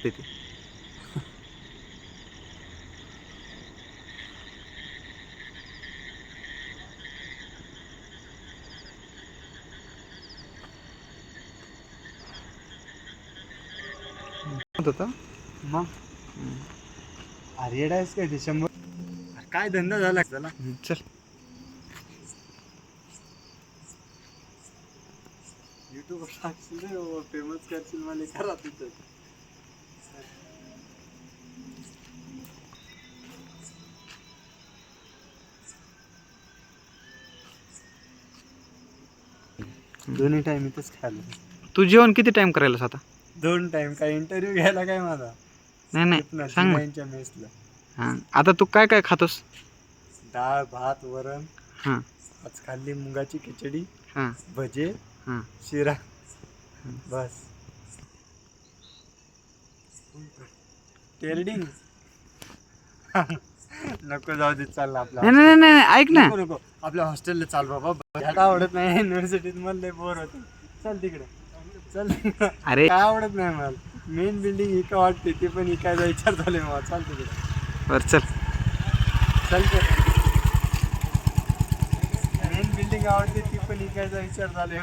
लागते ते. होता मग अरे आहेस काय ते 100 काय धंदा झाला त्याला. चल युट्यूब टाकशील फेमस करशील मला करा तिथं. दोन्ही टाइम इथंच खायला. तू जेवण किती टाइम करायलास आता? 2 टाइम काय इंटरव्ह्यू घ्यायला काय माझा नाही नाही सांग ना. जुन्यांच्या मेसला हां आता तू काय काय खातोस? डाळ भात वरण. हां आज खाल्ली मुगाची खिचडी हां भजे हां शिरा बस. टेरडिंग नको जाऊ दे चाल आपला. नाही नाही नाही नाही, ऐक ना. नको नको आपल्या हॉस्टेलला चाल बाबा. ह्याला आवडत नाही युनिव्हर्सिटीत मला बोर होते. चल तिकडे चल. अरे काय आवडत नाही मला. मेन बिल्डिंग इका वाटते ते पण इकायचा विचार झाले मला. चाल तिकडे बरं चल. चल. मेन बिल्डिंग आवडते ती पण इकायचा विचार झाले.